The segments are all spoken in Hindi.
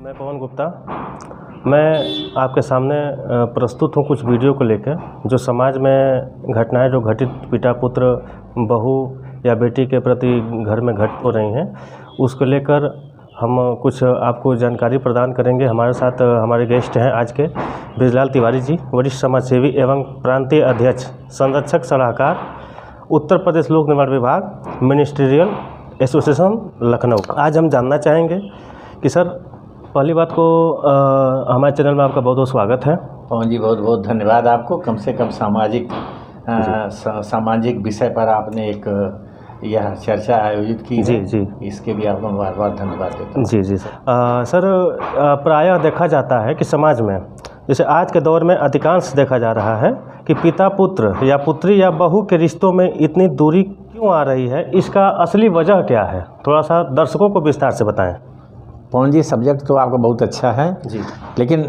मैं पवन गुप्ता। मैं आपके सामने प्रस्तुत हूँ कुछ वीडियो को लेकर, जो समाज में घटनाएं जो घटित पिता पुत्र बहू या बेटी के प्रति घर में घटित हो रही हैं, उसको लेकर हम कुछ आपको जानकारी प्रदान करेंगे। हमारे साथ हमारे गेस्ट हैं आज के ब्रिजलाल तिवारी जी, वरिष्ठ समाजसेवी एवं प्रांतीय अध्यक्ष संरक्षक सलाहकार उत्तर प्रदेश लोक निर्माण विभाग मिनिस्ट्रियल एसोसिएशन लखनऊ। आज हम जानना चाहेंगे कि सर, पहली बात को हमारे चैनल में आपका बहुत बहुत स्वागत है। पवन जी, बहुत बहुत धन्यवाद आपको। कम से कम सामाजिक विषय पर आपने एक यह चर्चा आयोजित की जी है। जी, इसके भी आपको बार बार धन्यवाद देता हूँ। जी जी सर, प्रायः देखा जाता है कि समाज में, जैसे आज के दौर में अधिकांश देखा जा रहा है कि पिता पुत्र या पुत्री या बहू के रिश्तों में इतनी दूरी क्यों आ रही है, इसका असली वजह क्या है? थोड़ा सा दर्शकों को विस्तार से बताएं। पवन जी, सब्जेक्ट तो आपका बहुत अच्छा है जी, लेकिन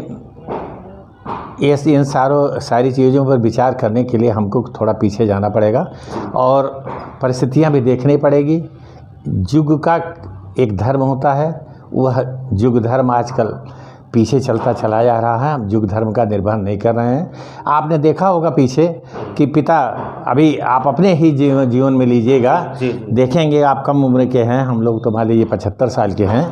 इन सारी चीज़ों पर विचार करने के लिए हमको थोड़ा पीछे जाना पड़ेगा और परिस्थितियां भी देखनी पड़ेगी। युग का एक धर्म होता है, वह युग धर्म आजकल पीछे चलता चला जा रहा है। हम युग धर्म का निर्वहन नहीं कर रहे हैं। आपने देखा होगा पीछे कि पिता, अभी आप अपने ही जीवन में लीजिएगा, देखेंगे आप कम उम्र के हैं, हम लोग तो मान लीजिए 75 साल के हैं।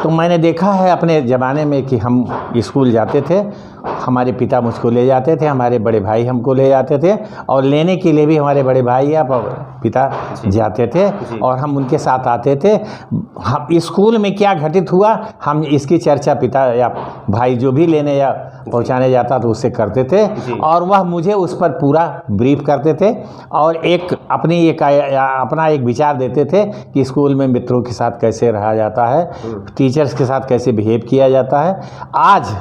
तो मैंने देखा है अपने ज़माने में कि हम स्कूल जाते थे, हमारे पिता मुझको ले जाते थे, हमारे बड़े भाई हमको ले जाते थे और लेने के लिए भी हमारे बड़े भाई या पिता जाते थे और हम उनके साथ आते थे। हम स्कूल में क्या घटित हुआ, हम इसकी चर्चा पिता या भाई जो भी लेने या पहुंचाने जाता तो उससे करते थे और वह मुझे उस पर पूरा ब्रीफ करते थे और अपना एक विचार देते थे कि स्कूल में मित्रों के साथ कैसे रहा जाता है, टीचर्स के साथ कैसे बिहेव किया जाता है। आज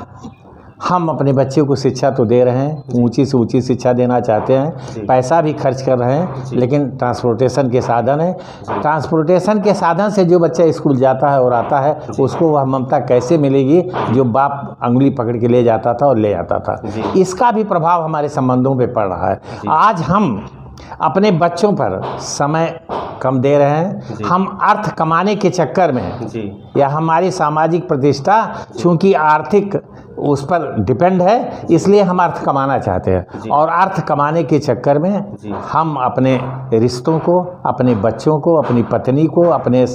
हम अपने बच्चे को शिक्षा तो दे रहे हैं, ऊंची से ऊंची शिक्षा देना चाहते हैं, पैसा भी खर्च कर रहे हैं, लेकिन ट्रांसपोर्टेशन के साधन है। ट्रांसपोर्टेशन के साधन से जो बच्चा स्कूल जाता है और आता है, उसको वह ममता कैसे मिलेगी जो बाप अंगुली पकड़ के ले जाता था और ले आता था। इसका भी प्रभाव हमारे संबंधों पे पड़ रहा है। आज हम अपने बच्चों पर समय कम दे रहे हैं। हम अर्थ कमाने के चक्कर में या हमारी सामाजिक प्रतिष्ठा चूंकि आर्थिक उस पर डिपेंड है, इसलिए हम अर्थ कमाना चाहते हैं और अर्थ कमाने के चक्कर में हम अपने रिश्तों को, अपने बच्चों को, अपनी पत्नी को, अपने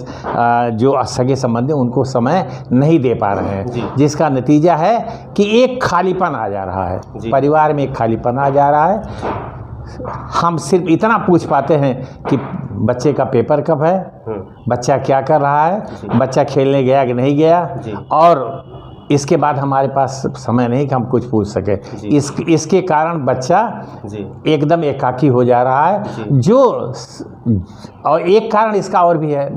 जो सगे संबंधी उनको समय नहीं दे पा रहे हैं, जिसका नतीजा है कि एक खालीपन आ जा रहा है, परिवार में एक खालीपन आ जा रहा है। हम सिर्फ इतना पूछ पाते हैं कि बच्चे का पेपर कब है, बच्चा क्या कर रहा है, बच्चा खेलने गया कि नहीं गया, और इसके बाद हमारे पास समय नहीं कि हम कुछ पूछ सके। इसके कारण बच्चा एकदम एकाकी हो जा रहा है। और एक कारण इसका और भी है,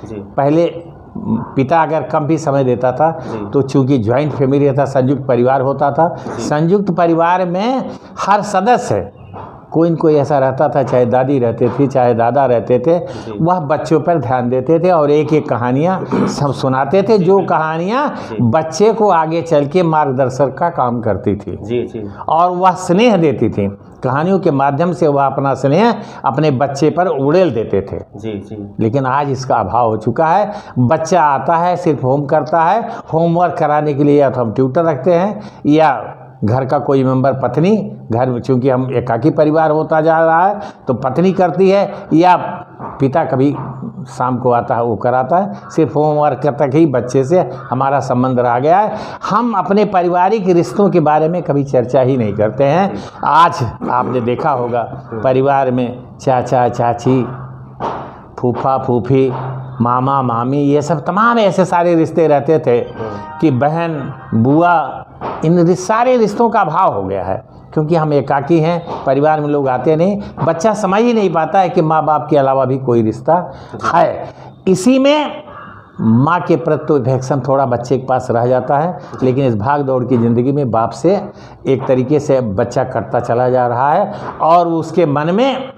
पहले पिता अगर कम भी समय देता था तो चूंकि ज्वाइंट फैमिली था, संयुक्त परिवार होता था, संयुक्त परिवार में हर सदस्य कोई न कोई ऐसा रहता था, चाहे दादी रहते थे चाहे दादा रहते थे, वह बच्चों पर ध्यान देते थे और एक एक कहानियाँ सब सुनाते थे, जो कहानियाँ बच्चे को आगे चल के मार्गदर्शक का काम करती थी और वह स्नेह देती थी। कहानियों के माध्यम से वह अपना स्नेह अपने बच्चे पर उड़ेल देते थे। लेकिन आज इसका अभाव हो चुका है। बच्चा आता है, सिर्फ करता है, होमवर्क कराने के लिए या तो हम ट्यूटर रखते हैं या घर का कोई मेंबर, पत्नी, घर चूँकि हम एकाकी परिवार होता जा रहा है तो पत्नी करती है या पिता कभी शाम को आता है वो कराता है। सिर्फ होमवर्क तक ही बच्चे से हमारा संबंध रह गया है। हम अपने पारिवारिक रिश्तों के बारे में कभी चर्चा ही नहीं करते हैं। आज आपने देखा होगा परिवार में चाचा चाची, फूफा फूफी, मामा मामी, ये सब तमाम ऐसे सारे रिश्ते रहते थे कि बहन बुआ, इन सारे रिश्तों का अभाव हो गया है क्योंकि हम एकाकी हैं, परिवार में लोग आते नहीं। बच्चा समझ ही नहीं पाता है कि माँ बाप के अलावा भी कोई रिश्ता है। इसी में माँ के प्रति अफेक्शन थोड़ा बच्चे के पास रह जाता है, लेकिन इस भाग दौड़ की ज़िंदगी में बाप से एक तरीके से बच्चा कटता चला जा रहा है और उसके मन में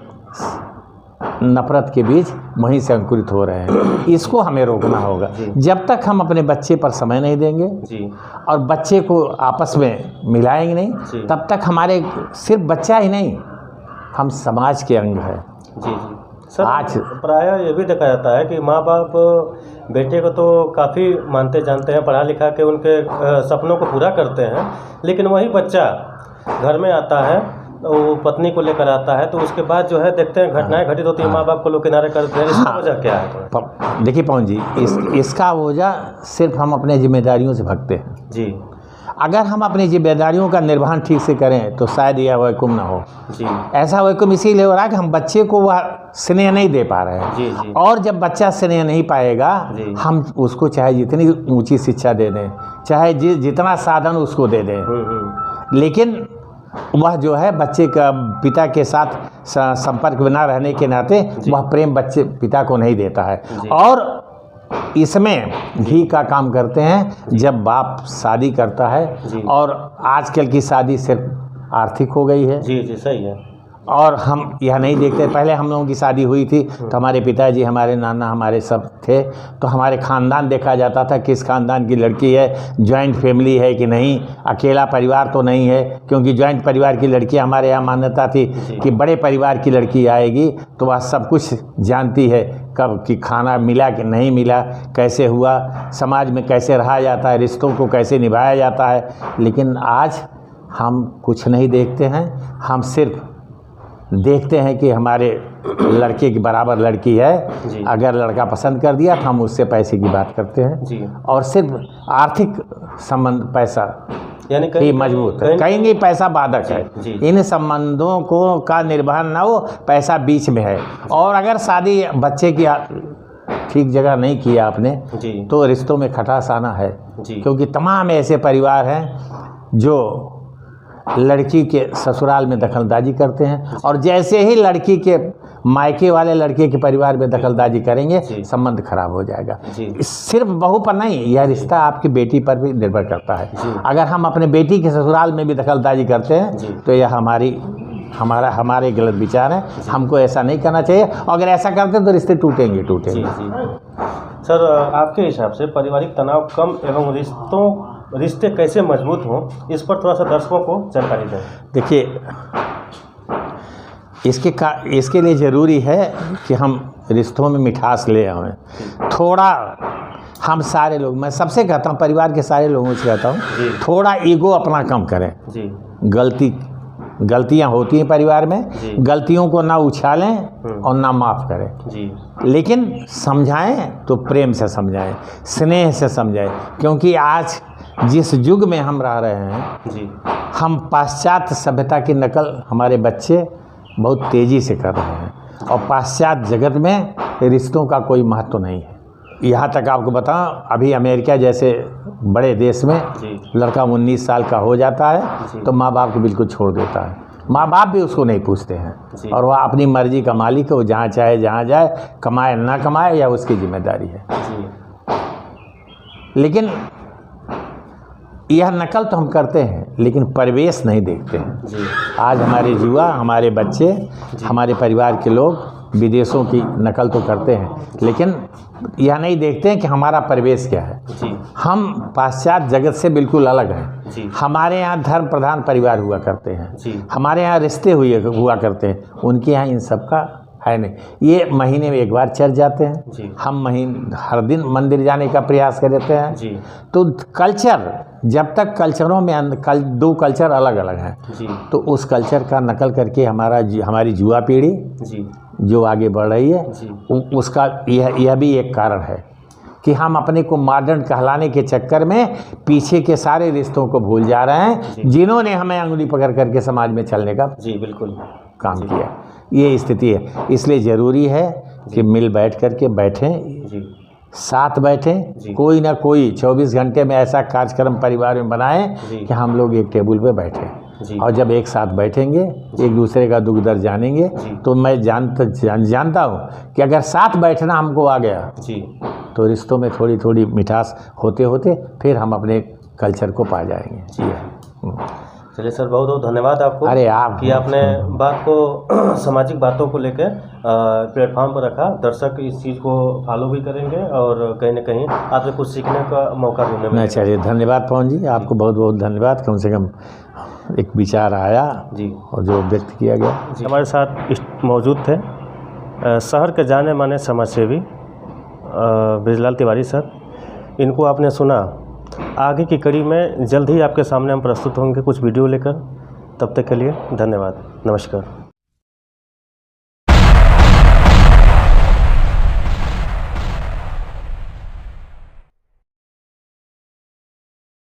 नफरत के बीज वहीं से अंकुरित हो रहे हैं। इसको हमें रोकना होगा। जब तक हम अपने बच्चे पर समय नहीं देंगे और बच्चे को आपस में मिलाएंगे नहीं, तब तक हमारे सिर्फ बच्चा ही नहीं, हम समाज के अंग हैं। सर आज प्रायः ये भी देखा जाता है कि माँ बाप बेटे को तो काफ़ी मानते जानते हैं, पढ़ा लिखा के उनके सपनों को पूरा करते हैं, लेकिन वही बच्चा घर में आता है, वो पत्नी को लेकर आता है, तो उसके बाद जो है देखते हैं घटनाएं घटित होती हैं, माँ बाप को लोग किनारे करते हैं। इसकी वजह क्या है? देखिए पवन जी, इसका वजह सिर्फ हम अपने जिम्मेदारियों से भागते हैं जी अगर हम अपनी जिम्मेदारियों का निर्वहन ठीक से करें तो शायद यह वैकुम ना हो। जी ऐसा वैकुम इसीलिए हो रहा है कि हम बच्चे को वह स्नेह नहीं दे पा रहे हैं। जी जी और जब बच्चा स्नेह नहीं पाएगा, हम उसको चाहे जितनी ऊंची शिक्षा दे दें, चाहे जितना साधन उसको दे दें, लेकिन वह जो है बच्चे का पिता के साथ संपर्क बना रहने के नाते वह प्रेम बच्चे पिता को नहीं देता है। और इसमें घी का काम करते हैं जब बाप शादी करता है, और आजकल की शादी सिर्फ आर्थिक हो गई है। जी जी सही है। और हम यह नहीं देखते, पहले हम लोगों की शादी हुई थी तो हमारे पिताजी, हमारे नाना, हमारे सब थे, तो हमारे ख़ानदान देखा जाता था किस ख़ानदान की लड़की है, जॉइंट फैमिली है कि नहीं, अकेला परिवार तो नहीं है, क्योंकि जॉइंट परिवार की लड़की, हमारे यहाँ मान्यता थी कि बड़े परिवार की लड़की आएगी तो वह सब कुछ जानती है, कब कि खाना मिला कि नहीं मिला, कैसे हुआ, समाज में कैसे रहा जाता है, रिश्तों को कैसे निभाया जाता है। लेकिन आज हम कुछ नहीं देखते हैं, हम सिर्फ देखते हैं कि हमारे लड़के के बराबर लड़की है, अगर लड़का पसंद कर दिया तो हम उससे पैसे की बात करते हैं जी। और सिर्फ आर्थिक संबंध, पैसा यानी ही मजबूत है, कहीं नहीं पैसा बाधक है। इन संबंधों को का निर्वहन ना हो, पैसा बीच में है। और अगर शादी बच्चे की ठीक जगह नहीं किया आपने तो रिश्तों में खटास आना है, क्योंकि तमाम ऐसे परिवार हैं जो लड़की के ससुराल में दखलंदाजी करते हैं, और जैसे ही लड़की के मायके वाले लड़के के परिवार में दखलंदाजी करेंगे संबंध खराब हो जाएगा। सिर्फ बहू पर नहीं, यह रिश्ता आपकी बेटी पर भी निर्भर करता है। अगर हम अपने बेटी के ससुराल में भी दखलंदाजी करते हैं तो यह हमारे गलत विचार हैं, हमको ऐसा नहीं करना चाहिए। अगर ऐसा करते हैं तो रिश्ते टूटेंगे। सर आपके हिसाब से पारिवारिक तनाव कम एवं रिश्ते कैसे मजबूत हों, इस पर थोड़ा सा दर्शकों को जानकारी दें। देखिए, इसके लिए ज़रूरी है कि हम रिश्तों में मिठास ले आएं। थोड़ा हम सारे लोग, मैं सबसे कहता हूँ, परिवार के सारे लोगों से कहता हूँ, थोड़ा ईगो अपना कम करें। गलतियाँ होती हैं परिवार में, गलतियों को ना उछालें और ना माफ़ करें, लेकिन समझाएं तो प्रेम से समझाएं, स्नेह से समझाएं। क्योंकि आज जिस युग में हम रह रहे हैं, हम पाश्चात्य सभ्यता की नकल हमारे बच्चे बहुत तेज़ी से कर रहे हैं, और पाश्चात्य जगत में रिश्तों का कोई महत्व नहीं है। यहाँ तक आपको बताऊं, अभी अमेरिका जैसे बड़े देश में लड़का 19 साल का हो जाता है तो माँ बाप को बिल्कुल छोड़ देता है, माँ बाप भी उसको नहीं पूछते हैं, और वह अपनी मर्जी का मालिक है, वो जहाँ चाहे जहाँ जाए, कमाए ना कमाए या उसकी जिम्मेदारी है। लेकिन यह नकल तो हम करते हैं, लेकिन परिवेश नहीं देखते हैं। आज हमारे युवा, हमारे बच्चे, हमारे परिवार के लोग विदेशों की नकल तो करते हैं, लेकिन यह नहीं देखते हैं कि हमारा परिवेश क्या है। हम पाश्चात्य जगत से बिल्कुल अलग हैं। हमारे यहाँ धर्म प्रधान परिवार हुआ करते हैं, हमारे यहाँ रिश्ते हुआ करते हैं, उनके यहाँ इन सब का है नहीं। ये महीने में एक बार चल जाते हैं, हम हर दिन मंदिर जाने का प्रयास करते हैं। तो कल्चर, जब तक कल्चरों में दो कल्चर अलग अलग हैं, तो उस कल्चर का नकल करके हमारी युवा पीढ़ी जो आगे बढ़ रही है, उसका यह भी एक कारण है कि हम अपने को मॉडर्न कहलाने के चक्कर में पीछे के सारे रिश्तों को भूल जा रहे हैं, जिन्होंने हमें अंगुली पकड़ करके समाज में चलने का बिल्कुल काम किया। ये स्थिति है, इसलिए ज़रूरी है कि मिल बैठ करके बैठें, साथ बैठें, कोई ना कोई 24 घंटे में ऐसा कार्यक्रम परिवार में बनाएं कि हम लोग एक टेबल पे बैठें, और जब एक साथ बैठेंगे, एक दूसरे का दुख दर्द जानेंगे, तो मैं जानता हूँ कि अगर साथ बैठना हमको आ गया तो रिश्तों में थोड़ी थोड़ी मिठास होते होते फिर हम अपने कल्चर को पा जाएंगे। चलिए सर, बहुत बहुत धन्यवाद आपको। अरे आप कि आपने बात को सामाजिक बातों को लेकर प्लेटफॉर्म पर रखा। दर्शक इस चीज़ को फॉलो भी करेंगे और कहीं ना कहीं आपसे कुछ सीखने का मौका भी मिलेगा। चलिए, धन्यवाद पवन जी, आपको बहुत बहुत धन्यवाद। कम से कम एक विचार आया और जो व्यक्त किया गया। हमारे साथ मौजूद थे शहर के जाने माने समाजसेवी ब्रिजलाल तिवारी सर। इनको आपने सुना। आगे की कड़ी में जल्द ही आपके सामने हम प्रस्तुत होंगे कुछ वीडियो लेकर। तब तक के लिए धन्यवाद, नमस्कार।